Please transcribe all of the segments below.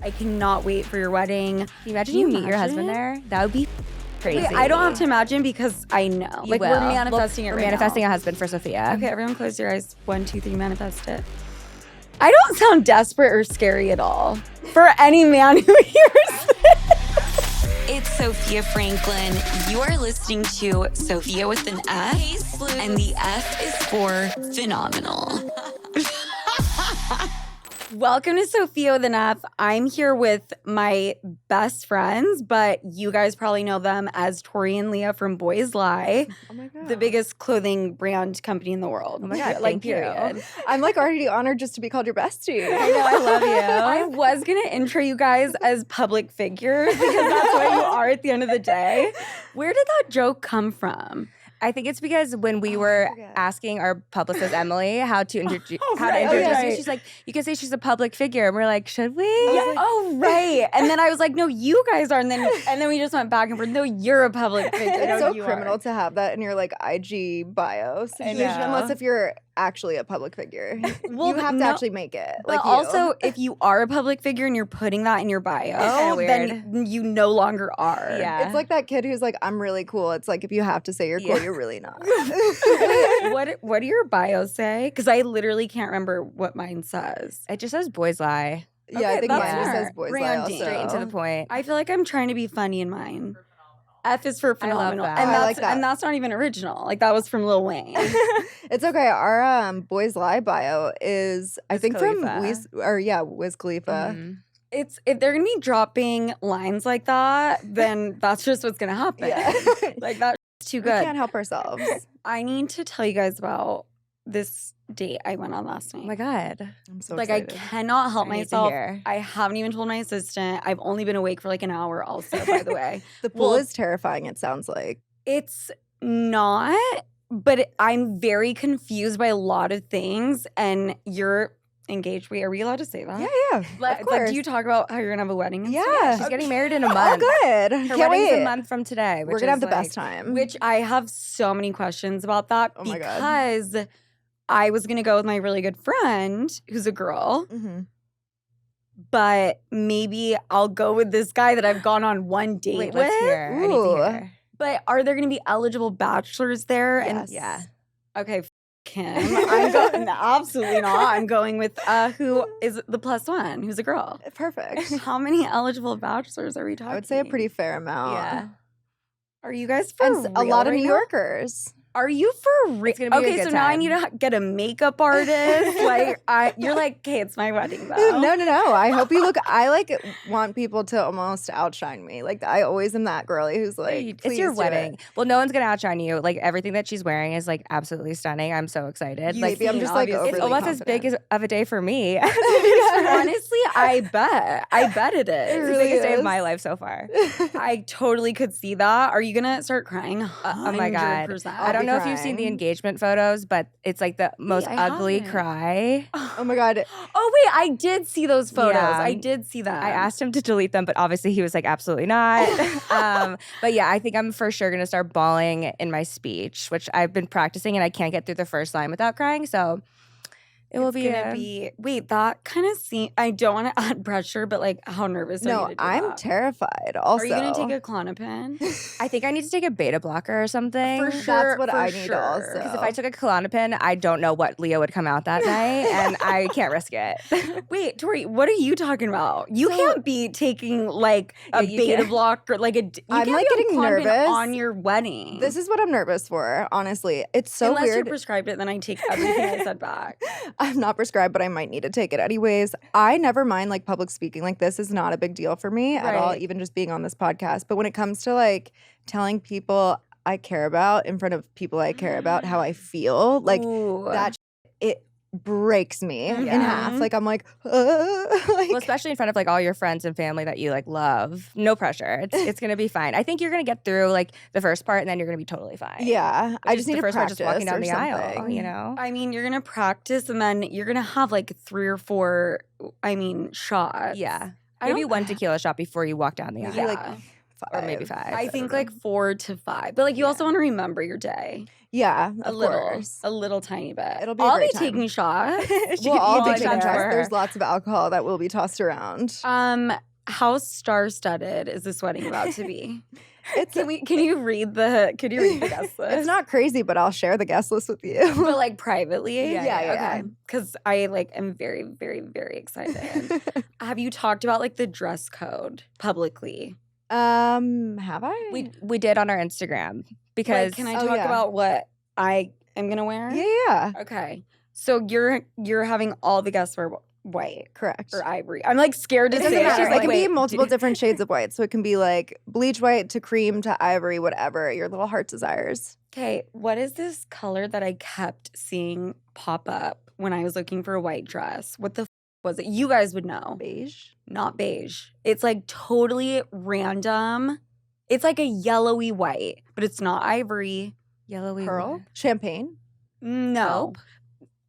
I cannot wait for your wedding. Can you imagine you meet your husband there? That would be crazy. Wait, I don't have to imagine because I know. You like will. we're manifesting it We're right manifesting now. a husband for Sofia. Okay, everyone close your eyes. 1, 2, 3, manifest it. I don't sound desperate or scary at all for any man who hears this. It's Sofia Franklyn. You're listening to Sofia with an F, and the F is for phenomenal. Welcome to Sofia with an F. I'm here with my best friends, but you guys probably know them as Tori and Leah from Boys Lie, Oh my God. the biggest clothing brand company in the world. Oh my God, like thank you. period. I'm like already honored just to be called your bestie. I know, I love you. I was gonna intro you guys as public figures because that's what you are at the end of the day. Where did that joke come from? I think it's because when we were forget. asking our publicist Emily how to introduce right, you, right. she's like, "You can say she's a public figure," and we're like, "Should we?" Yeah. Oh, right. And then I was like, no, you guys are. And then we just went back and forth. No, you're a public figure. It's No, so you criminal are. to have that in your like IG bio situation, know. unless if you're actually a public figure. Well, you have to no- actually make it. But Like also, if you are a public figure and you're putting that in your bio, kinda then you no longer are. Yeah. it's like that kid who's like, I'm really cool. It's like if you have to say you're cool, Yeah. you're really not. What do your bios say? Because I literally can't remember what mine says. It just says Boys Lie. Yeah, Okay, I think that's mine just smart. says boys lie Branding. also. Straight into the point. I feel like I'm trying to be funny in mine. F is for I love phenomenal. that. And I that's like that. and that's not even original. Like that was from Lil Wayne. It's okay. Our Boys Lie bio is I Wiz think from Khalifa. Wiz Khalifa. Mhm. It's if they're gonna be dropping lines like that, then that's just what's gonna happen. Yeah. Like that's too We good. can't help ourselves. I need to tell you guys about this date I went on last night. Oh my God. I'm so like excited. I cannot help I need to myself. hear. I haven't even told my assistant. I've only been awake for like an hour also, by the way. The pool Well- is terrifying, it sounds like. It's not, but I'm very confused by a lot of things. And you're engaged. Wait, are we allowed to say that? Yeah. Like, of like, course. do you talk about how you're gonna have a wedding? And stuff? Yeah. She's getting married in a Oh, month. good. Her Can't wedding's wait. a month from today. We're which gonna have is, the best like, time. Which I have so many questions about that Oh my God. because I was gonna go with my really good friend who's a girl, Mhm. but maybe I'll go with this guy that I've gone on one date Wait, with. let's hear. I need to Ooh. hear. But are there gonna be eligible bachelors there? And Yes. Yeah. okay, him. I'm going absolutely not. I'm going with who is the plus one, who's a girl. Perfect. How many eligible bachelors are we talking? I would say a pretty fair amount. Yeah. Are you guys for And a real lot of right New now? Yorkers. Are you for real? It's gonna be a Okay, good so now I time. need to get a makeup artist. Like, you're like, okay, it's my wedding though. No. I hope you look. I like want people to almost outshine me. Like I always am that girlie who's like, It's your "Please do it." wedding. Well, no one's gonna outshine you. Like everything that she's wearing is like absolutely stunning. I'm so excited. You Like Maybe I'm just like obviously. it's overly almost as big confident. of a day for me. Honestly, I bet it It is. It's the really biggest day of is. my life so far. I totally could see that. Are you gonna start crying? Oh my God. 100%. I don't be know if you've seen the crying. engagement photos, but it's like the most I ugly haven't. cry. Oh my God. Oh wait, I did see those photos. Yeah. I did see that. I asked him to delete them, but obviously he was like, absolutely not. But yeah, I think I'm for sure gonna start bawling in my speech, which I've been practicing and I can't get through the first line without crying. So it will It's be gonna be. Wait, that kind of seems. I don't want to add pressure, but like, how nervous are No, you to do I'm that? terrified. Also, Are you gonna take a Klonopin? I think I need to take a beta blocker or something. For That's sure. what for I need sure. also. Because if I took a Klonopin, I don't know what Leah would come out that night, and I can't risk it. Wait, Tori, what are you talking about? You So- can't be taking like a Yeah, you beta can't. blocker, like a. You I'm, can't like, be on getting Klonopin nervous. on your wedding. This is what I'm nervous for. Honestly, it's so Unless you weird. prescribed it, then I take everything I said back. I'm not prescribed, but I might need to take it anyways. I never mind like public speaking. Like this is not a big deal for me at all, Right. even just being on this podcast. But when it comes to like telling people I care about in front of people I care about how I feel, like Ooh. that it breaks me in half. Mhm. Like I'm like, like Well, especially in front of like all your friends and family that you like love. No pressure. It's gonna be fine. I think you're gonna get through like the first part, and then you're gonna be totally fine. yeah. I Which just is need the to first part, practice just walking down or the aisle. something. You know. I mean, you're gonna practice, and then you're gonna have like 3 or 4. I mean, shots. Yeah. I Maybe don't- one tequila shot before you walk down the aisle. Maybe, like, Yeah. or maybe 5. I think like 4 to 5. But like you also want to remember your day. Yeah, A of little. course. A little tiny bit. It'll be a I'll great be time. taking shots. We'll all be be taking shots shots. for her. There's lots of alcohol that will be tossed around. How star-studded is this wedding about to be? It's Can you read the guest list? It's not crazy, but I'll share the guest list with you. but like privately. Yeah. Okay. Because I like am very, very, very excited. Have you talked about like the dress code publicly? Have I? We did on our Instagram because Like, can I talk about what I am gonna wear? Yeah. Okay. So you're having all the guests wear white Correct. or ivory. I'm like scared to It say doesn't it. matter. She's It like, can be wait, multiple different shades of white. So it can be like bleach white to cream to ivory, whatever your little heart desires. Okay, what is this color that I kept seeing pop up when I was looking for a white dress? What the was it? You guys would know. Beige. Not beige. It's like totally random. It's like a yellowy white, but it's not ivory. yellowy Pearl. Champagne. No. Taupe?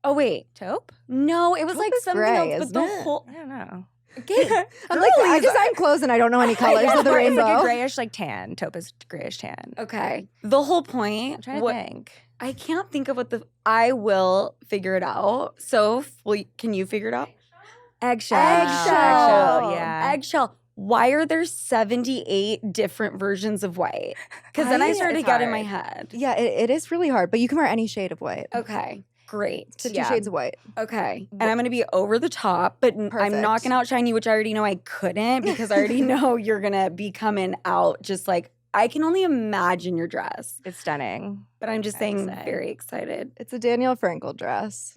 Oh wait. taupe. No, it was Taupe like is something gray, else, but the isn't it? whole I don't know. okay. I'm like, I girlies. design clothes and I don't know any colors Yeah, of the it's rainbow. like a grayish like tan. Taupe is grayish tan. Okay. The whole point. I'm trying to what- think. I can't think of what the. I will figure it out. So, can you figure it out? Eggshell. Eggshell. Yeah. Eggshell. Why are there 78 different versions of white? Because then I started to It's get in my hard. head. Yeah, it is really hard, but you can wear any shade of white. Okay. Great. 50 shades of white. Okay. And I'm going to be over the top, but I'm not Perfect. going to outshine you, which I already know I couldn't because I already know you're going to be coming out just like, I can only imagine your dress. It's stunning. But I'm just I saying, would say. very excited. It's a Danielle Frankel dress.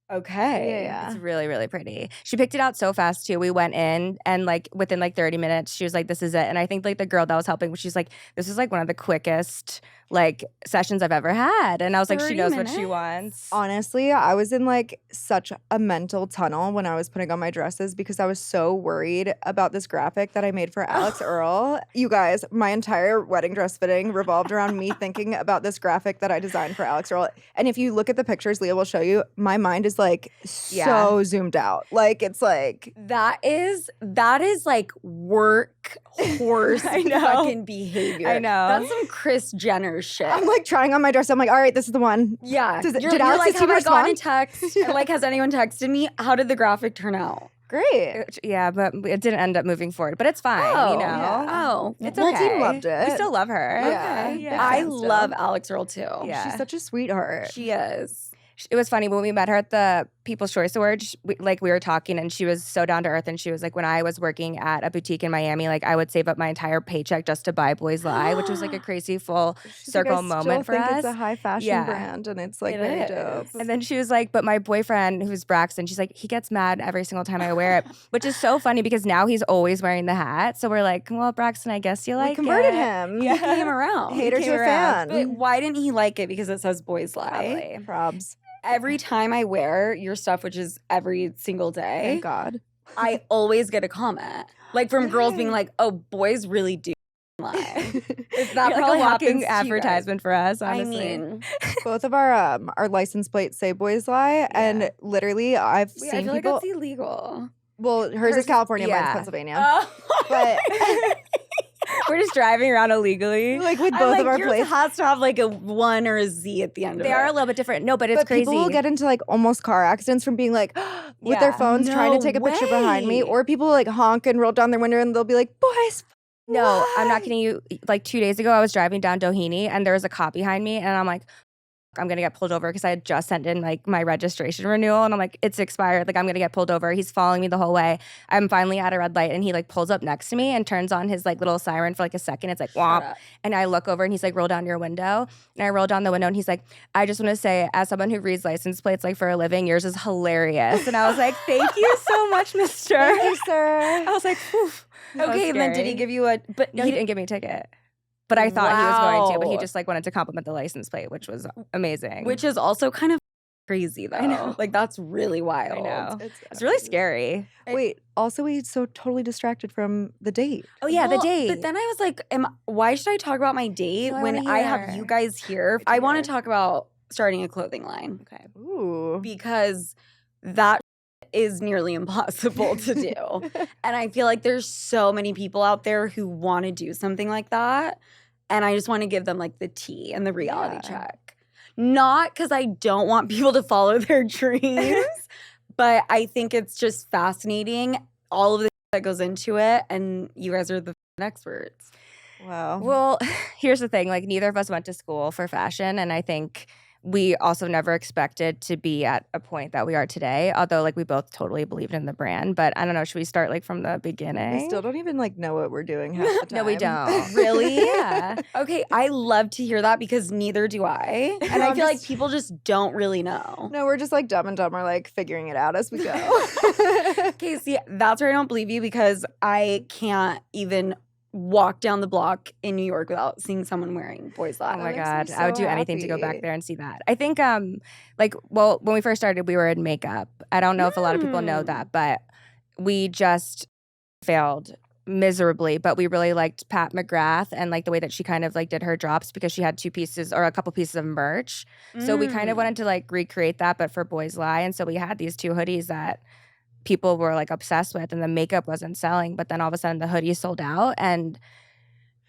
Okay. Yeah. It's really, really pretty. She picked it out so fast too. We went in and like within like 30 minutes, she was like, this is it. And I think like the girl that was helping, she's like, this is like one of the quickest like sessions I've ever had. And I was like, she 30 knows what she minutes? wants. Honestly, I was in like such a mental tunnel when I was putting on my dresses because I was so worried about this graphic that I made for Alix Earle. You guys, my entire wedding dress fitting revolved around me thinking about this graphic that I designed for Alix Earle. And if you look at the pictures, Leah will show you, my mind is like so zoomed out. Like it's like That is like work horse I know. fucking behavior. I know. That's some Kris Jenner shit. I'm like trying on my dress. I'm like, all right, this is the one. yeah. Did you're Alex like, just have I respond? gotten a text? Or, like, has anyone texted me? How did the graphic turn out? Great. Yeah, but it didn't end up moving forward. But it's fine, you know. yeah. Oh. It's Whole okay. team loved it. We still love her. Yeah. Okay. Yeah. I Big fan love still. Alix Earle too. Yeah. She's such a sweetheart. She is. It was funny when we met her at the People's Choice Awards. We were talking, and she was so down to earth. And she was like, "When I was working at a boutique in Miami, like I would save up my entire paycheck just to buy Boys Lie, which was like a crazy full She's like, circle I moment for still think us." It's a high fashion Yeah. brand, and it's like It very is. dope. And then she was like, "But my boyfriend, who's Braxton, she's like, he gets mad every single time I wear it," which is so funny because now he's always wearing the hat. So we're like, "Well, Braxton, I guess you We like converted it." him. Yeah. He came around. Hater came to a around. fan. But why didn't he like it? Because it says Boys Lie. Probably. Probs. Every time I wear your stuff, which is every single day, Thank God. I always get a comment. Like from girls being like, oh, boys really do lie. Is that You're probably like a walking happens to you guys? advertisement for us, I honestly. mean, Both of our license plates say Boys Lie, and literally I've wait, seen I feel people. like that's illegal. Well, hers hers is is- California, mine's yeah. Pennsylvania. Oh. But We're just driving around illegally. like with I'm both like, of our yours plates. has to have like a 1 or a Z at the end of They it. are a little bit different. No, but it's But crazy. people will get into like almost car accidents from being like with their Yeah. phones trying No to take a picture behind me, way. or people like honk and roll down their window and they'll be like, "Boys." No, I'm why?" not kidding you. Like 2 days ago, I was driving down Doheny and there was a cop behind me, and I'm like, I'm gonna get pulled over because I had just sent in like my registration renewal, and I'm like, it's expired. Like I'm gonna get pulled over. He's following me the whole way. I'm finally at a red light, and he like pulls up next to me and turns on his like little siren for like a second. It's like Shut womp, up. and I look over and he's like, roll down your window, and I roll down the window, and he's like, I just want to say, as someone who reads license plates like for a living, yours is hilarious. And I was like, thank you so much, Mister. Thank you, sir. I was like, Phew. That was Okay, and then did he scary. give you a? But No, he didn't give me a ticket. But I thought he was going to. But he Wow. just like wanted to compliment the license plate, which was amazing. Which is also kind of crazy though. I know. Like that's really wild. I know. It's It's really scary. Wait, also we so totally distracted from the date. Oh yeah, Well, the date. But then I was like, why should I talk about my date No, I when wanna I have hear. you guys here? It's I want weird. to talk about starting a clothing line okay. Ooh. because that is nearly impossible to do. And I feel like there's so many people out there who want to do something like that. And I just want to give them like the tea and the reality check. Not because I don't want people to follow their dreams, but I think it's just fascinating, all of the that goes into it. And you guys are the experts. Wow. Well, here's the thing. Like, neither of us went to school for fashion. And I think we also never expected to be at a point that we are today. Although, like, we both totally believed in the brand. But I don't know. Should we start, like, from the beginning? We still don't even, like, know what we're doing half the time. No, we don't. Really? Yeah. Okay, I love to hear that because neither do I. And I feel like people just don't really know. No, we're just, like, Dumb and Dumber, like, figuring it out as we go. Okay, see, that's where I don't believe you because I can't even walk down the block in New York without seeing someone wearing boys' Oh lab. my makes me God. so I would do anything to go back happy. there and see that. I think, like, well, when we first started, we were in makeup. I don't know if a lot of people know that, but we just failed miserably. But we really liked Pat McGrath and, like, the way that she kind of, like, did her drops because she had 2 pieces or a couple pieces of merch. So we kind of wanted to, like, recreate that, but for Boys Lie. And so we had these 2 hoodies that people were, like, obsessed with, and the makeup wasn't selling. But then all of a sudden the hoodies sold out, and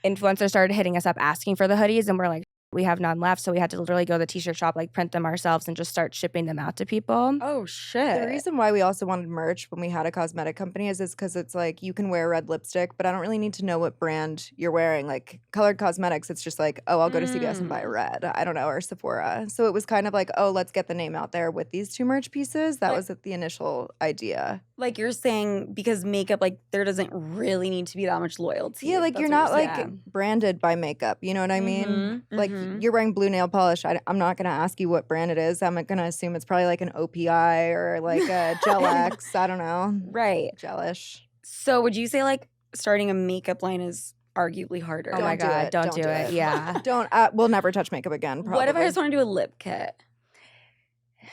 influencers started hitting us up asking for the hoodies, and we're like, we have none left. So we had to literally go to the t-shirt shop, like, print them ourselves and just start shipping them out to people. Oh, shit. The reason why we also wanted merch when we had a cosmetic company is because it's like you can wear red lipstick, but I don't really need to know what brand you're wearing. Like colored cosmetics, it's just like, oh, I'll go to CVS and buy red. I don't know, or Sephora. So it was kind of like, oh, let's get the name out there with these 2 merch pieces. That was the initial idea. Like you're saying, because makeup, like there doesn't really need to be that much loyalty. Yeah, like That's you're what not like saying. branded by makeup. You know what I mean? Like you're wearing blue nail polish. I'm not going to ask you what brand it is. I'm going to assume it's probably like an OPI or like a Gel X. I don't know. Right. Gelish. So would you say like starting a makeup line is arguably harder? Oh my Don't do God, it. don't Don't do do it. it. Yeah. Don't. We'll never touch makeup again. Probably. What if I just want to do a lip kit?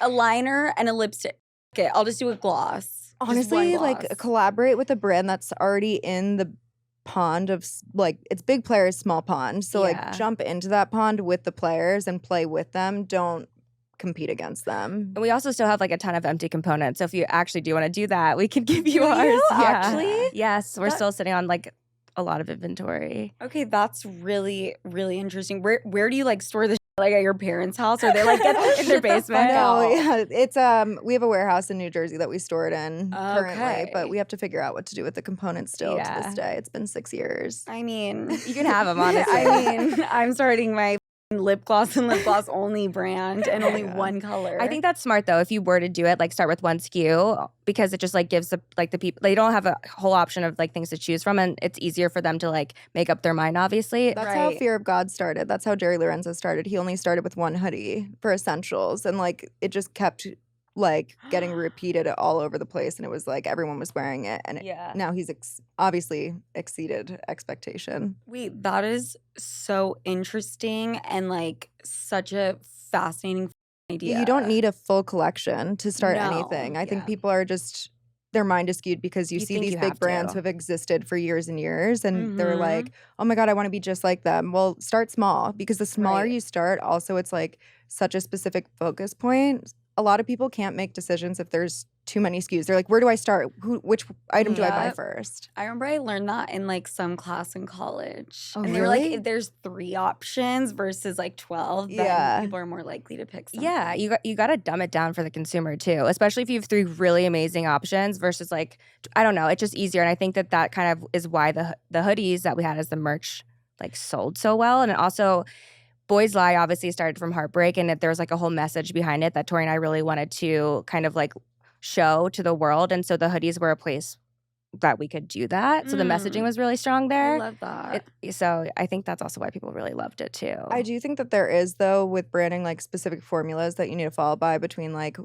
A liner and a lipstick. Okay, I'll just do a gloss. Just one honestly like gloss. collaborate with a brand that's already in the pond of like it's big players, small pond. So Yeah. like jump into that pond with the players and play with them. Don't compete against them. And we also still have, like, a ton of empty components. So if you actually do want to do that, we can give you Do ours. you, Yeah. actually? Yes, we're That- still sitting on, like, a lot of inventory. Okay, that's really, really interesting. Where do you like store the like at your parents' house? Or they like get In their basement? No, yeah, it's we have a warehouse in New Jersey that we store it in currently, Okay. but we have to figure out what to do with the components still to Yeah. this day. It's been 6 years. I mean, You can have them, honestly. I mean, I'm starting my lip gloss and lip gloss only brand and only Yeah. one color. I think that's smart, though, if you were to do it, like, start with one SKU, because it just, like, gives the people, they don't have a whole option of, like, things to choose from, and it's easier for them to, like, make up their mind, obviously. That's how Right. Fear of God started. That's how Jerry Lorenzo started. He only started with one hoodie for essentials, and like it just kept like getting repeated all over the place, and it was like everyone was wearing it, and Yeah. now he's obviously exceeded expectation. Wait, that is so interesting and like such a fascinating idea. You don't need a full collection to start No, anything. I think yeah. people are just their mind is skewed because you You see think these you big have brands to. who have existed for years and years, and they're Mhm. like, oh my God, I want to be just like them. Well, start small, because the smaller Right. you start, also it's like such a specific focus point. A lot of people can't make decisions if there's too many SKUs. They're like, where do I start? Which item do I buy Yep. first? I remember I learned that in like some class in college. Oh, and they were like, really? if there's 3 options versus like 12, then Yeah. people are more likely to pick something. Yeah, you got to dumb it down for the consumer too, especially if you have 3 really amazing options versus, like, I don't know, it's just easier. And I think that kind of is why the hoodies that we had as the merch, like, sold so well. And it also, Boys Lie obviously started from Heartbreak, and there was, like, a whole message behind it that Tori and I really wanted to kind of, like, show to the world. And so the hoodies were a place that we could do that. So the messaging was really strong I there. love that. So I think that's also why people really loved it too. I do think that there is, though, with branding, like specific formulas that you need to follow by between like,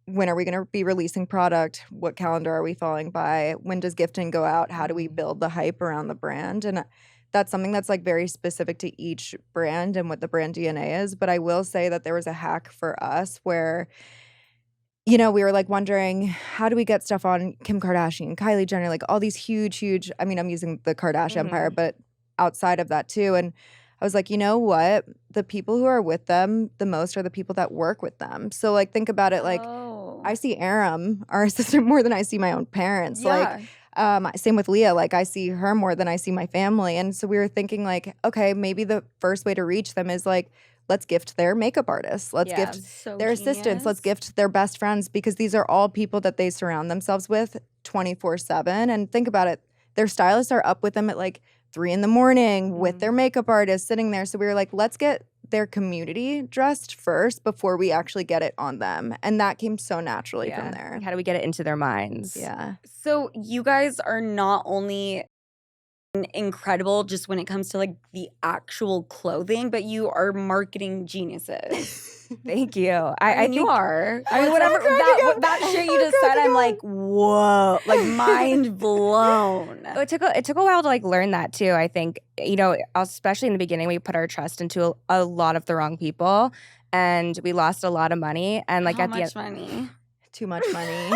when are we going to be releasing product? What calendar are we following by? When does gifting go out? How do we build the hype around the brand? And that's something that's like very specific to each brand and what the brand DNA is. But I will say that there was a hack for us where, you know, we were like wondering, how do we get stuff on Kim Kardashian, Kylie Jenner, like all these huge, I mean, I'm using the Kardashian empire, but outside of that too. And I was like, you know what? The people who are with them the most are the people that work with them. So like think about it like I see Aram, our assistant, more than I see my own parents. Yeah. Like, same with Leah. Like, I see her more than I see my family. And so we were thinking, like, okay, maybe the first way to reach them is like, let's gift their makeup artists. Let's gift So their assistants. Let's gift their best friends, because these are all people that they surround themselves with 24/7. And think about it. Their stylists are up with them at like 3 a.m. with their makeup artist sitting there. So we were like, let's get their community dressed first before we actually get it on them. And that came so naturally from there. Like, how do we get it into their minds? Yeah. So you guys are not only incredible just when it comes to like the actual clothing, but you are marketing geniuses. Thank you. I mean, you are. I mean, whatever that shit you just said, I'm like, whoa, like mind blown. It took a while to like learn that too. I think, you know, especially in the beginning, we put our trust into a lot of the wrong people, and we lost a lot of money. And like How at the much end, money? Too much money.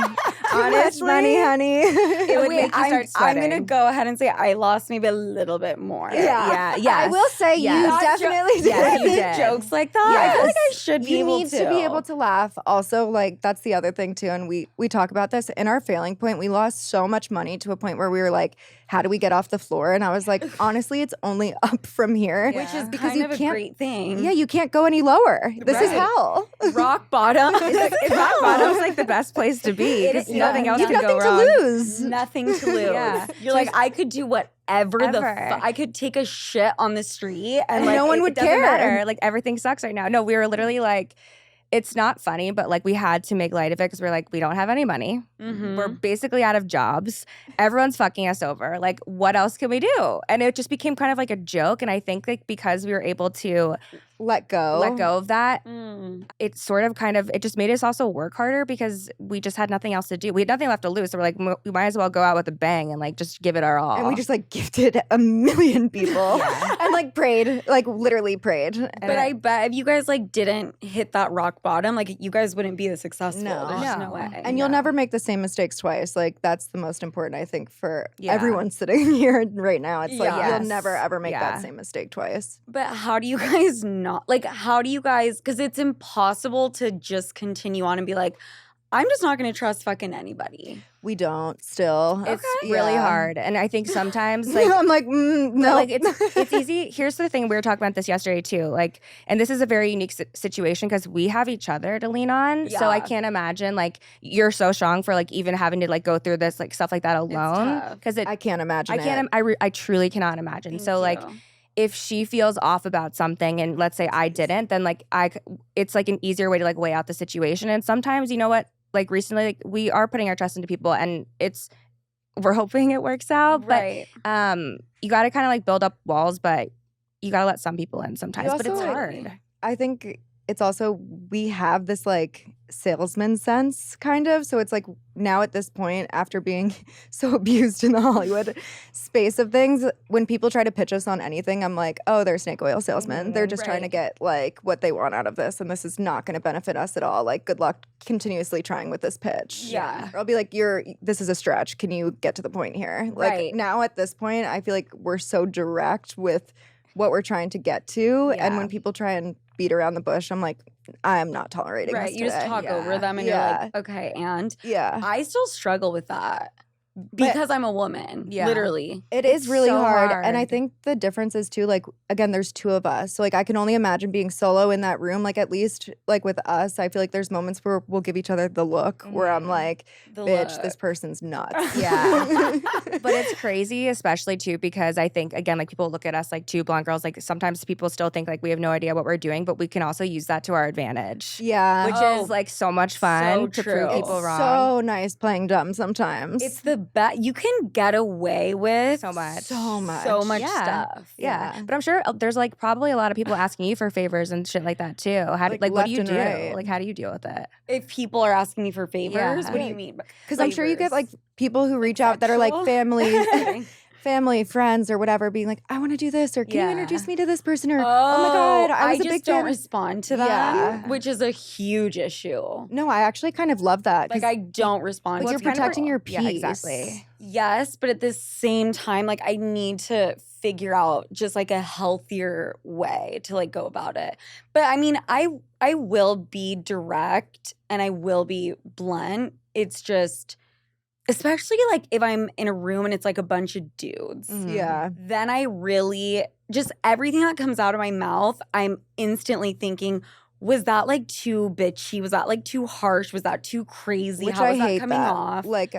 Honestly, money, honey. it would Wait, make you start I'm sweating. gonna go ahead and say I lost maybe a little bit more. Yeah. I will say Yes. you Not definitely did. Yes, you Make did. jokes like that. I feel like I Yes. should be You able need to be able to laugh. Also, like, that's the other thing too. And we talk about this in our failing point. We lost so much money to a point where we were like, how do we get off the floor? And I was like, honestly, it's only up from here. which is because kind you of a can't. great thing. Yeah, you can't go any lower. This is Right. hell. Rock bottom. Rock bottom's like the best place to be. It 'Cause is. nothing else You've can nothing go to wrong. lose. Nothing to lose. Yeah. You're like, I could do whatever Ever. I could take a shit on the street and And like no one would It doesn't care. matter. Like everything sucks right now. No, we were literally like, it's not funny, but like we had to make light of it because we're like, we don't have any money. Mhm. We're basically out of jobs. Everyone's fucking us over. Like, what else can we do? And it just became kind of like a joke. And I think like because we were able to Let go. let go of that, Mm. it sort of kind of it just made us also work harder because we just had nothing else to do. We had nothing left to lose. So we're like, we might as well go out with a bang and like just give it our all. And we just like gifted a million people and like prayed, like literally prayed. But I bet if you guys like didn't hit that rock bottom, like you guys wouldn't be as successful. No. There's just no No. way. And you'll never make the same mistakes twice. Like, that's the most important, I think, for Yeah. everyone sitting here right now. It's like, Yes. you'll never, ever make Yeah. that same mistake twice. But how do you guys not like? How do you guys? Because it's impossible to just continue on and be like, I'm just not going to trust fucking anybody. We don't still. it's really Yeah. hard. And I think sometimes like I'm like, no. like it's easy. Here's the thing: we were talking about this yesterday too. Like, and this is a very unique situation because we have each other to lean on. So I Yeah. can't imagine like you're so strong for like even having to like go through this like stuff like that alone. tough. Because it, I can't imagine I can't. I truly cannot imagine. So like, if she feels off about something, and let's say I didn't, then like it's like an easier way to like weigh out the situation. And sometimes, you know what? Like recently, like we are putting our trust into people, and we're hoping it works out. right. But you got to kind of like build up walls, but you got to let some people in sometimes. You But it's also- hard. I think it's also, we have this like salesman sense kind of. So it's like now at this point, after being so abused in the Hollywood space of things, when people try to pitch us on anything, I'm like, oh, they're snake oil salesmen. They're just trying to Right. get like what they want out of this. And this is not going to benefit us at all. Like, good luck continuously trying with this pitch. Yeah. Or I'll be like, this is a stretch. Can you get to the point here? Like Right. now at this point, I feel like we're so direct with what we're trying to get to. And Yeah. when people try and beat around the bush, I'm like, I am not tolerating Right. this You just today. talk over them and Yeah. you're like, okay, and Yeah. I still struggle with that because I'm a woman. Yeah. Literally. It is really so hard. And I hard. think the difference is too, like, again, there's two of us. So like I can only imagine being solo in that room. Like, at least like with us, I feel like there's moments where we'll give each other the look where I'm like, The bitch, look. this person's nuts. Yeah. But it's crazy, especially too, because I think, again, like people look at us like two blonde girls. Like sometimes people still think like we have no idea what we're doing, but we can also use that to our advantage. Yeah. Which Oh, is like so much fun so to true. prove people It's wrong. so nice playing dumb sometimes. It's the best. You can get away with So much. so much. so much Yeah. stuff. Yeah. But I'm sure there's like probably a lot of people asking you for favors and shit like that too. How do, Like, like what do you left do? and right. Like how do you deal with it? If people are asking me for favors, Yeah. what do you mean? Because I'm sure you get like Favors. people who reach out that are like Sexual? family, friends, or whatever, being like, I want to do this, or can you Yeah. introduce me to this person, or oh my god, I was a just big don't fan. respond to them, Yeah. which is a huge issue. No, I actually kind of love that. Like 'cause I don't respond. you're to people. protecting your peace. Yeah, exactly. Yes, but at the same time, like I need to figure out just like a healthier way to like go about it. But I mean, I will be direct and I will be blunt. It's just especially like if I'm in a room and it's like a bunch of dudes. Yeah. Then I really just everything that comes out of my mouth, I'm instantly thinking, was that like too bitchy? Was that like too harsh? Was that too crazy? Which How I is that hate coming that. off? Like,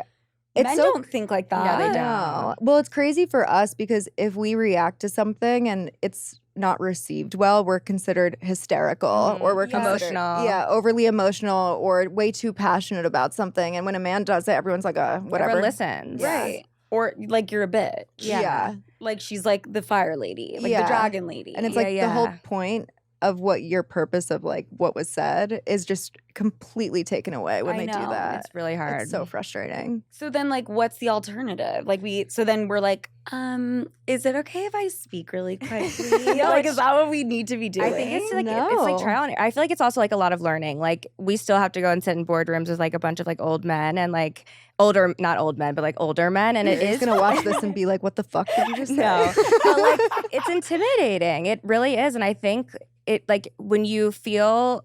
Men it's so don't think like that. No, they don't. No. Well, it's crazy for us because if we react to something and it's not received well, we're considered hysterical or we're Yes. considered Emotional. overly emotional or way too passionate about something. And when a man does it, everyone's like, whatever. Everyone listens. Yeah. Right. Or like you're a bitch. Yeah. Like she's like the fire lady, like Yeah. the dragon lady. And it's like Yeah, the whole yeah. point of what your purpose of like what was said is just completely taken away when I they do know. that. It's really hard. It's so frustrating. so then like what's the alternative? Like then we're like, is it okay if I speak really quietly? No, like it's- is that what we need to be doing? I think it's like it's No. like trial and error. I feel like it's also like a lot of learning. Like we still have to go and sit in boardrooms with like a bunch of like old men and like not old men, but like older men. And it He's is gonna watch this and be like, what the fuck did you just say? No, but like it's intimidating. It really is, and I think it like when you feel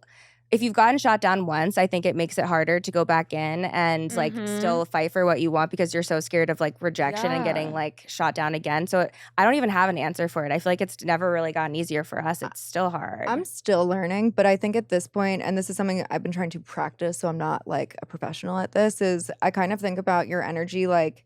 if you've gotten shot down once, I think it makes it harder to go back in and like Mhm. still fight for what you want because you're so scared of like rejection and getting Yeah. like shot down again. So I don't even have an answer for it. I feel like it's never really gotten easier for us. It's still hard. I'm still learning, but I think at this point, and this is something I've been trying to practice, so I'm not like a professional at this, is I kind of think about your energy like,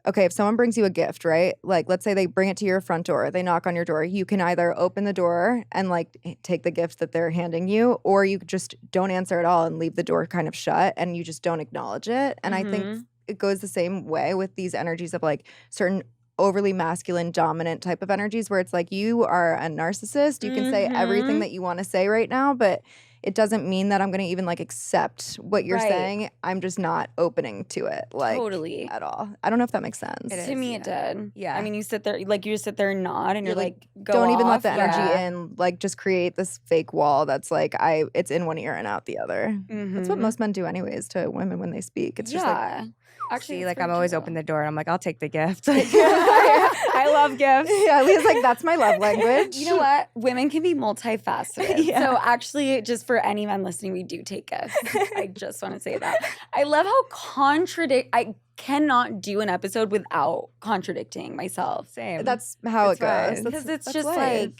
okay, if someone brings you a gift, right? Like, let's say they bring it to your front door, they knock on your door. You can either open the door and like take the gift that they're handing you, or you just don't answer at all and leave the door kind of shut and you just don't acknowledge it. And I think it goes the same way with these energies of like certain overly masculine, dominant type of energies where it's like you are a narcissist. You can say everything that you want to say right now, but it doesn't mean that I'm going to even like accept what you're Right. saying. I'm just not opening to it like Totally. at all. I don't know if that makes sense. It To is, me, yeah. it did. Yeah. I mean, you sit there, like you just sit there and nod, and you're You're like, go Don't even let off. the energy Yeah. in. Like just create this fake wall that's like it's in one ear and out the other. That's what Mhm. most men do anyways to women when they speak. It's just like yeah. Actually, See, that's like very I'm always true. open the door and I'm like, I'll take the gift. I love gifts. yeah, Leah's like that's my love language. You know what? Women can be multifaceted. Yeah. So actually, just for any men listening, we do take gifts. I just want to say that. I love how I cannot do an episode without contradicting myself. Same. That's how It's it goes. fine. That's- Because it's that's just life.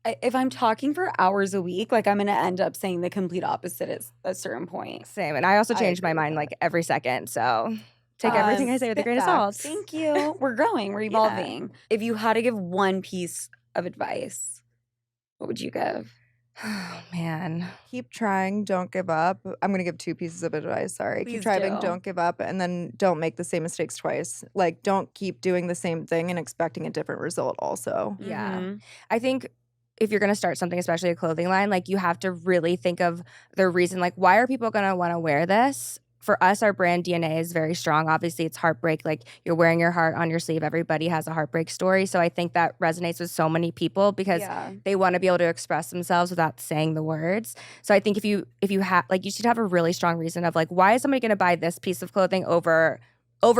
like, if I'm talking for hours a week, like I'm going to end up saying the complete opposite at a certain point. Same. And I also I change agree my with mind that. like every second. So take everything I say with a spit grain of facts. salt. Thank you. We're growing. We're evolving. If you had to give one piece of advice, what would you give? Oh man. Keep trying, don't give up. I'm gonna give 2 pieces of advice. Sorry. Please Keep trying, do. don't give up, and then don't make the same mistakes twice. Like, don't keep doing the same thing and expecting a different result. Also, Yeah. Mhm. I think if you're going to start something, especially a clothing line, like you have to really think of the reason, like why are people going to want to wear this? For us, our brand DNA is very strong. Obviously, it's heartbreak. Like you're wearing your heart on your sleeve. Everybody has a heartbreak story. So I think that resonates with so many people because Yeah. they want to be able to express themselves without saying the words. So I think if you have like you should have a really strong reason of like why is somebody going to buy this piece of clothing over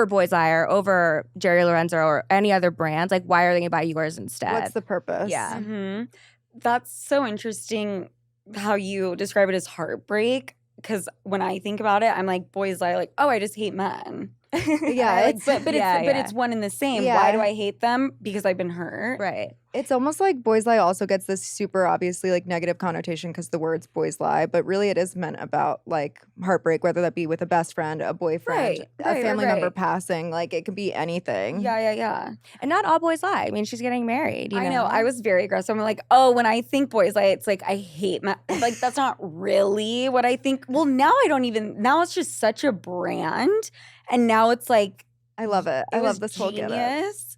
Boys Eye or over Jerry Lorenzo or any other brands? Like why are they going to buy yours instead? what's the purpose? Yeah. Mhm. That's so interesting how you describe it as heartbreak. Because when I think about it, I'm like, boys lie, like, oh, I just hate men. Yeah, Like, it's but yeah, but yeah. it's one and the same. Yeah. Why do I hate them? Because I've been hurt. Right. it's almost like boys lie also gets this super obviously like negative connotation because the words boys lie, but really it is meant about like heartbreak, whether that be with a best friend, a boyfriend, Right, a family member right. passing. Like it could be anything. Yeah. And not all boys lie. I mean, she's getting married. You I know. I was very aggressive. I'm like, oh, when I think boys lie, it's like I hate men. Like that's not really what I think. Well, now I don't even. Now it's just such a brand, and now it's like I love it. I was love this whole get it. genius.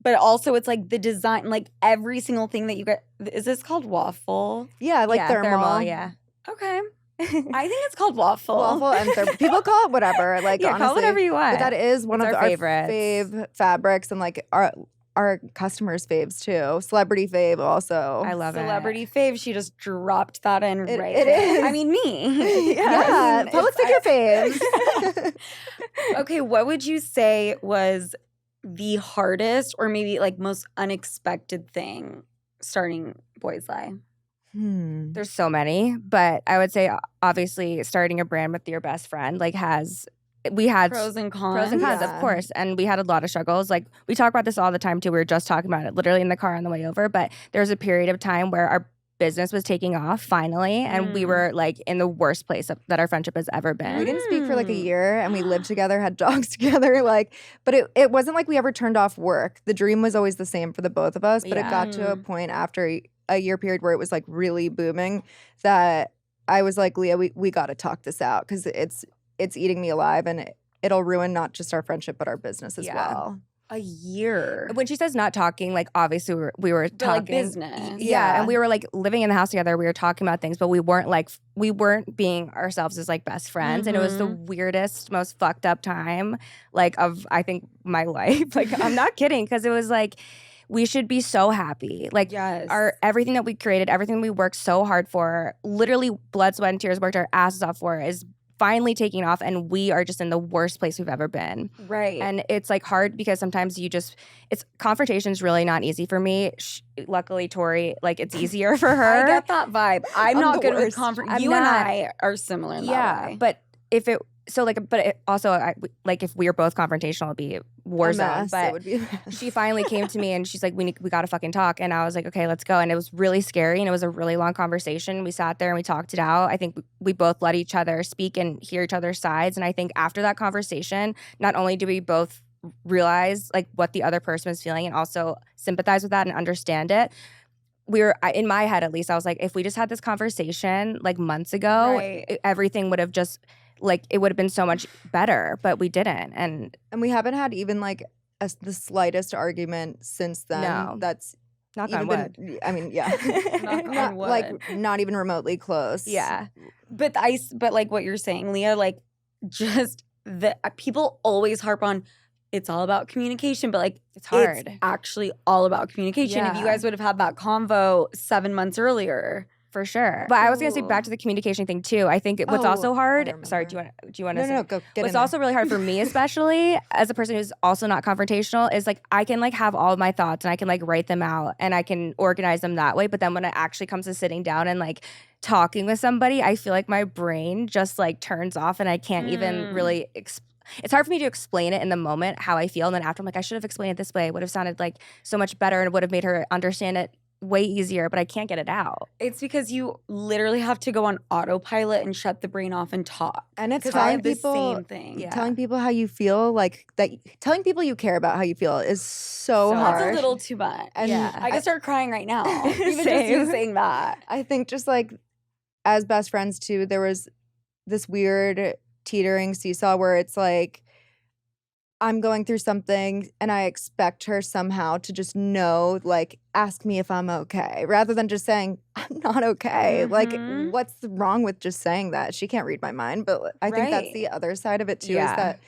But also, it's like the design, like every single thing that you get. Is this called waffle? Yeah, like yeah, thermal. Yeah. Okay, I think it's called waffle. Waffle and thermal. People call it whatever. Like Yeah, honestly, call whatever you want. but that is one It's of our our favorites. fave fabrics and like our customers' faves too. Celebrity fave also. I love Celebrity fave. She just dropped that in It- right. it there. is. I mean, me. Yeah, I mean, public if figure faves. Okay, what would you say was the hardest or maybe like most unexpected thing starting Boys Lie? There's so many, but I would say obviously starting a brand with your best friend we had Pros and cons. pros and cons, of Yeah. course, and we had a lot of struggles. Like we talk about this all the time too. We were just talking about it literally in the car on the way over, but there was a period of time where our business was taking off finally, and we were like in the worst place that our friendship has ever been. We didn't speak for like a year and we lived together, had dogs together, but it wasn't like we ever turned off work. The dream was always the same for the both of us, but it got to a point after a year period where it was like really booming that I was like, Leah, we got to talk this out because it's eating me alive and it'll ruin not just our friendship but our business as well. A year. When she says not talking, like obviously we were But, talking like, business. Yeah, and we were like living in the house together. We were talking about things, but we weren't being ourselves as like best friends. And it was the weirdest, most fucked up time like of I think my life. Like I'm not kidding, because it was like we should be so happy. Like Yes. everything that we created, everything we worked so hard for, literally blood, sweat, and tears, worked our asses off for, is finally taking off, and we are just in the worst place we've ever been. Right. And it's like hard because sometimes confrontation is really not easy for me. Luckily, Tori, like it's easier for her. I get that vibe. I'm I'm not the good with worst. confrontation. I'm You and not. I are similar in that Yeah, way. but if we were both confrontational, it'd be war A zone. mess. It But would be a mess. she finally came to me and she's like, we got to fucking talk. And I was like, okay, let's go. And it was really scary and it was a really long conversation. We sat there and we talked it out. I think we both let each other speak and hear each other's sides. And I think after that conversation, not only do we both realize like what the other person was feeling and also sympathize with that and understand it, in my head at least, I was like, if we just had this conversation like months ago, Right. everything would have just like, it would have been so much better, but we didn't. And And we haven't had even like the slightest argument since then. No. That's knock even on wood. been, I mean, yeah. Knock on not, wood. like not even remotely close. Yeah. But like what you're saying, Leah, like just the people always harp on it's all about communication, but like It's hard. It's actually all about communication. If you Yeah. guys would have had that convo 7 months earlier. For sure. But I was gonna say Ooh. back to the communication thing too. I think what's Oh, also I hard. Sorry, do remember. you want to? No, go get What's in also really hard for me, especially as a person who's also not confrontational, is like I can like have all of my thoughts and I can like write them out and I can organize them that way. But then when it actually comes to sitting down and like talking with somebody, I feel like my brain just like turns off and I can't even really. It's hard for me to explain it in the moment how I feel, and then after I'm like, I should have explained it this way. It would have sounded like so much better and would have made her understand it way easier, but I can't get it out. It's because you literally have to go on autopilot and shut the brain off and talk. And it's 'Cause I telling have the people, same thing. Yeah. telling people how you feel, like that. Telling people you care about how you feel is so So hard. That's a little too much. And Yeah. I can start crying right now. Even just Same. you saying that. I think just like as best friends too, there was this weird teetering seesaw where it's like I'm going through something and I expect her somehow to just know, like, ask me if I'm okay, rather than just saying, I'm not okay. Like, Mhm. what's wrong with just saying that? She can't read my mind. But I think that's Right. the other side of it too, Yeah. is that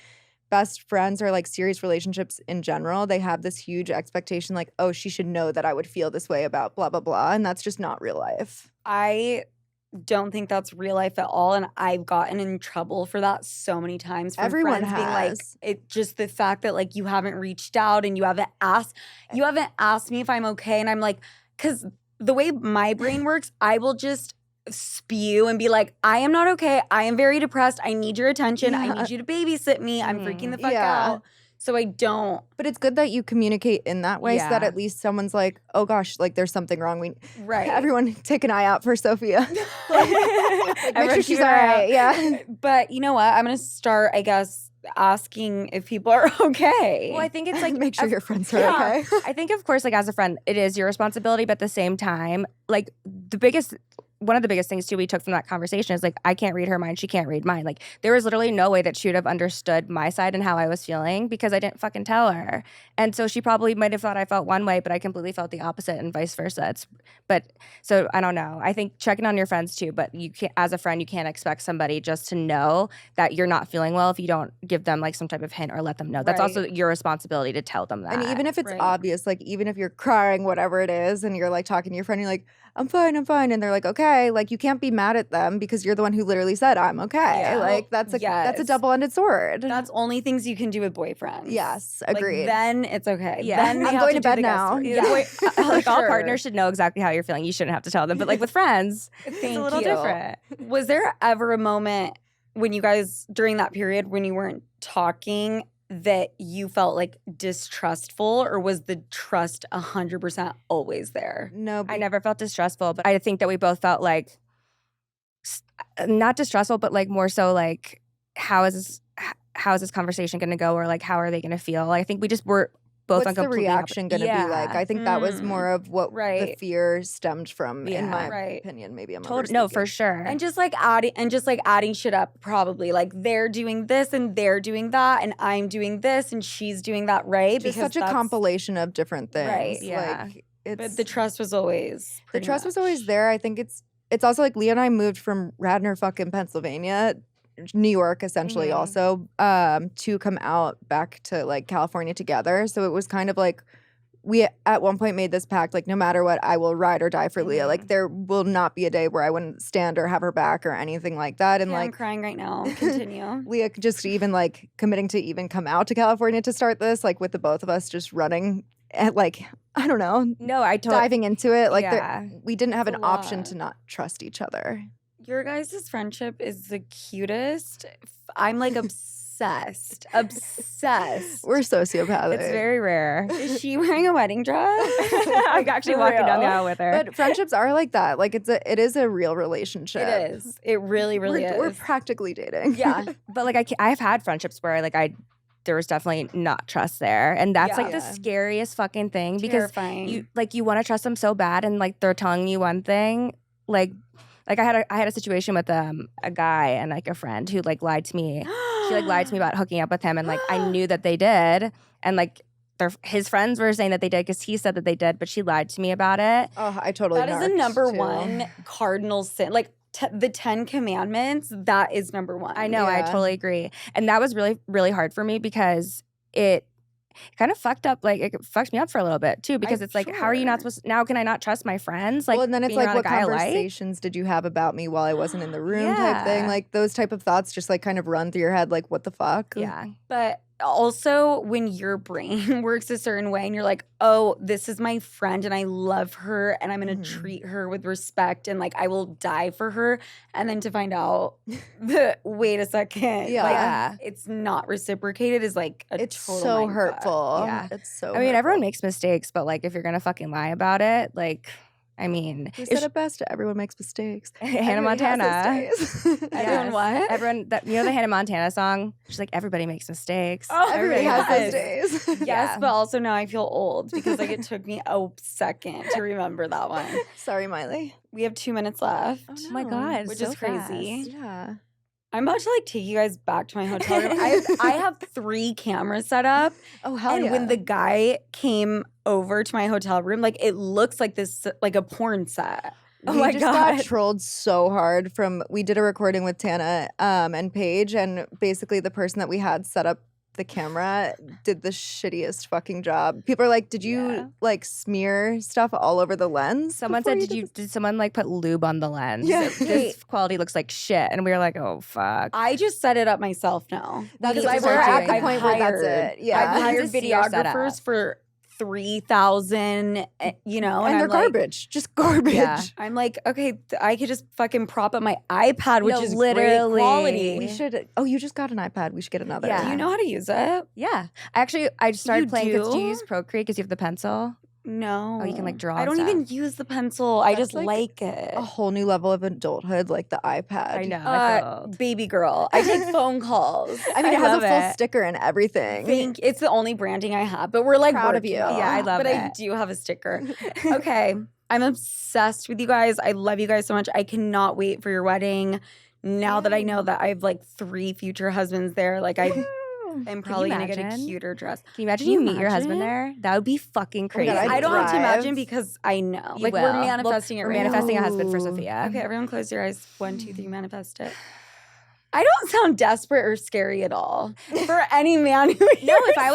best friends or like serious relationships in general, they have this huge expectation, like, oh, she should know that I would feel this way about blah, blah, blah. And that's just not real life. I don't think that's real life at all, and I've gotten in trouble for that so many times from Everyone friends being like, has. it just the fact that like you haven't reached out and you haven't asked me if I'm okay, and I'm like, because the way my brain works, I will just spew and be like, I am not okay, I am very depressed, I need your attention, I Yeah. need you to babysit me, I'm freaking the fuck Yeah. out. So I don't. But it's good that you communicate in that way so that Yeah. at least someone's like, oh gosh, like there's something wrong. Right. Everyone take an eye out for Sophia. Like, make Everyone sure keep she's an all eye out. right. Yeah. But you know what? I'm gonna start, I guess, asking if people are okay. Well, I think it's like Make sure of- your friends are yeah. okay. I think, of course, like as a friend, it is your responsibility, but at the same time, like one of the biggest things too we took from that conversation is like I can't read her mind, she can't read mine. Like there was literally no way that she would have understood my side and how I was feeling because I didn't fucking tell her. And so she probably might have thought I felt one way, but I completely felt the opposite and vice versa. So I don't know. I think checking on your friends too, but you can't, as a friend, you can't expect somebody just to know that you're not feeling well if you don't give them like some type of hint or let them know. That's Right. also your responsibility to tell them that. And even if it's Right. obvious, like even if you're crying, whatever it is, and you're like talking to your friend, you're like, I'm fine. And they're like, okay. okay. Like, you can't be mad at them because you're the one who literally said, I'm okay. Yeah. Like, that's a Yes. double-ended sword. That's only things you can do with boyfriends. Yes, Like, agreed. then it's okay. Yeah. Then they I'm have going to to bed do the guest now. work. Yeah. Like all Sure. partners should know exactly how you're feeling. You shouldn't have to tell them. But like with friends, it's Thank a little you. different. Was there ever a moment when you guys, during that period when you weren't talking, that you felt like distrustful, or was the trust 100% always there? No, I never felt distrustful, but I think that we both felt like not distrustful, but like more so like how is this conversation going to go, or like how are they going to feel? Like, I think we just were both on what's the completely reaction going to be like? I think that was more of what the Right. fear stemmed from, in Yeah. my Right. opinion. Maybe I'm No, for overspeaking. sure. And just like adding shit up, probably like they're doing this and they're doing that and I'm doing this and she's doing that, right? Just such a compilation of different things. Right. Yeah. Like, it's But the trust was always the trust was always there. I think it's also like Leah and I moved from Radnor, fucking Pennsylvania, New York, essentially, Mhm. also, to come out back to like California together. So it was kind of like we at one point made this pact, like, no matter what, I will ride or die for Leah. Like, there will not be a day where I wouldn't stand or have her back or anything like that. And Yeah, I'm like crying right now. Continue. Leah just even like committing to even come out to California to start this, like with the both of us just running at like, I don't know, No, I totally. diving into it. Like Yeah. we didn't have It's an a option lot. to not trust each other. Your guys' friendship is the cutest. I'm like obsessed. Obsessed. We're sociopathic. It's very rare. Is she wearing a wedding dress? I'm actually For walking down the real? aisle with her. But friendships are like that. Like it is a real relationship. It is. It really, really We're is. practically dating. Yeah. But like I've had friendships where there was definitely not trust there, and that's like the Yeah. scariest fucking thing because Terrifying. you want to trust them so bad, and like they're telling you one thing, like I had a situation with a guy and like a friend who like lied to me. She like lied to me about hooking up with him, and like I knew that they did, and like his friends were saying that they did because he said that they did, but she lied to me about it. Oh, I totally. That is the narked, number too. one cardinal sin. Like the 10 Commandments, that is number one. I know, I Yeah. totally agree. And that was really, really hard for me because it kind of fucked up, like it fucked me up for a little bit too, because it's like, how are you not supposed to, now can I not trust my friends? Like, well, and then it's being like, around what a guy I like? conversations did you have about me while I wasn't in the room type thing? Yeah. Like those type of thoughts just like kind of run through your head, like, what the fuck? Yeah. But also, when your brain works a certain way and you're like, oh, this is my friend and I love her and I'm going to Mhm. treat her with respect and like I will die for her. And then to find out, wait a second. Yeah. Like, Yeah. it's not reciprocated is like a It's total so mind fuck. hurtful. Yeah. It's so I mean, everyone hurtful. makes mistakes, but like if you're gonna fucking lie about it, like, I mean, Who if said it best? Everyone makes mistakes. Hannah Everybody has Montana. those days. Everyone what? Everyone, that you know the Hannah Montana song? She's like, everybody makes mistakes. Oh, Everybody has those yes. days. Yes, Yeah. but also now I feel old because like it took me a second to remember that one. Sorry, Miley. We have 2 minutes left. Oh, Oh my no. god, Which so is crazy. fast. Yeah. I'm about to like take you guys back to my hotel room. I have 3 cameras set up. Oh, hell And yeah. when the guy came over to my hotel room, like it looks like this, like a porn set. Oh we my just God. got trolled so hard we did a recording with Tana and Paige, and basically the person that we had set up the camera did the shittiest fucking job. People are like, did you Yeah. like smear stuff all over the lens? Someone before said, did this?" did someone like put lube on the lens? Yeah. This quality looks like shit. And we were like, oh fuck. I just set it up myself now. That's need Because to I've start hired- doing I've that. point where that's hired- it. Yeah. I've I hired have to see your setup. videographers for 3,000, you know, and they're I'm like, garbage. Just garbage. Yeah. I'm like, okay, I could just fucking prop up my iPad, which No, is literally. great quality. We should. Oh, you just got an iPad. We should get another. Yeah. Do you know how to use it? Yeah. I started You playing because do? you use Procreate because you have the pencil. No. Oh, you can, like, draw I and don't stuff. even use the pencil. I That's just like like it. A whole new level of adulthood, like the iPad. I know. I feel- Baby girl. I take phone calls. I mean, I it has a love full it. sticker and everything. It's the only branding I have, but we're like Proud of working you. on it. Yeah, I love but I it. do have a sticker. Okay. I'm obsessed with you guys. I love you guys so much. I cannot wait for your wedding. Now that I know that I have like 3 future husbands there, like I am probably gonna get a imagine? cuter dress. Can you imagine Can you you meet your husband imagine? there? That would be fucking crazy. God, I'd I don't have to drive. imagine because I know. You Like will. we're Well, manifesting it We're right manifesting a husband for Ooh. Sophia. now. Okay, everyone close your eyes. 1, 2, 3, manifest it. I don't sound desperate or scary at all for any man who No, if I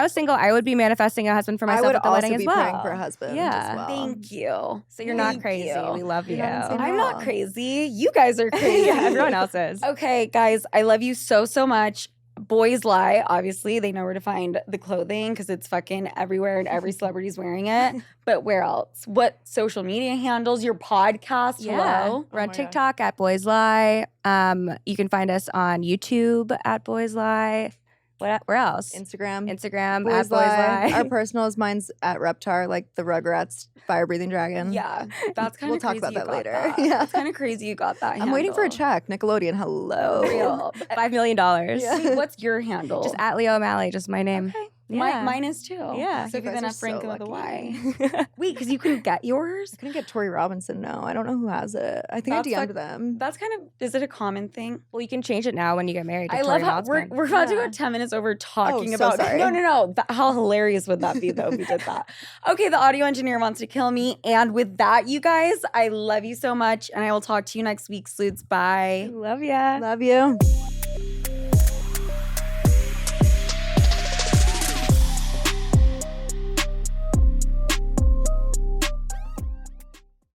was single, I would be manifesting a husband for I myself would at the also wedding as be well. praying for a husband Yeah. as well. Thank you. So you're not Thank crazy. you. We love you. You're not insane. I'm not crazy. You guys are crazy. Yeah, everyone else is. Okay, guys, I love you so, so much. Boys lie. Obviously, they know where to find the clothing because it's fucking everywhere and every celebrity's wearing it. But where else? What social media handles? Your podcast? Yeah. Hello? We're on my TikTok at Boys Lie. You can find us on YouTube at Boys Lie. Where else? Instagram. Instagram Boys at Boys Lie. Lie. Our personals, mine's at Reptar, like the Rugrats fire-breathing dragon. Yeah, that's kind of We'll talk crazy about you that got later. that. Yeah. It's kind of crazy you got that. I'm waiting for a handle. check. Nickelodeon, hello. Real. $5 million. See, what's your handle? Just at Leo O'Malley, just my name. Okay. Yeah. Mine is too. Yeah. Sophie You guys Van are F. Franklyn so with a lucky. Y. Wait, because you couldn't get yours? I couldn't get Tori Robinson, no. I don't know who has it. I think That's I DM'd like- them. That's kind of, is it a common thing? Well, you can change it now when you get married. To I Tori love how we're Maltzman. about to go Yeah. 10 minutes over talking so about. sorry. No. How hilarious would that be though if we did that? Okay, the audio engineer wants to kill me. And with that, you guys, I love you so much. And I will talk to you next week, Sloots. Bye. Love ya. Love you.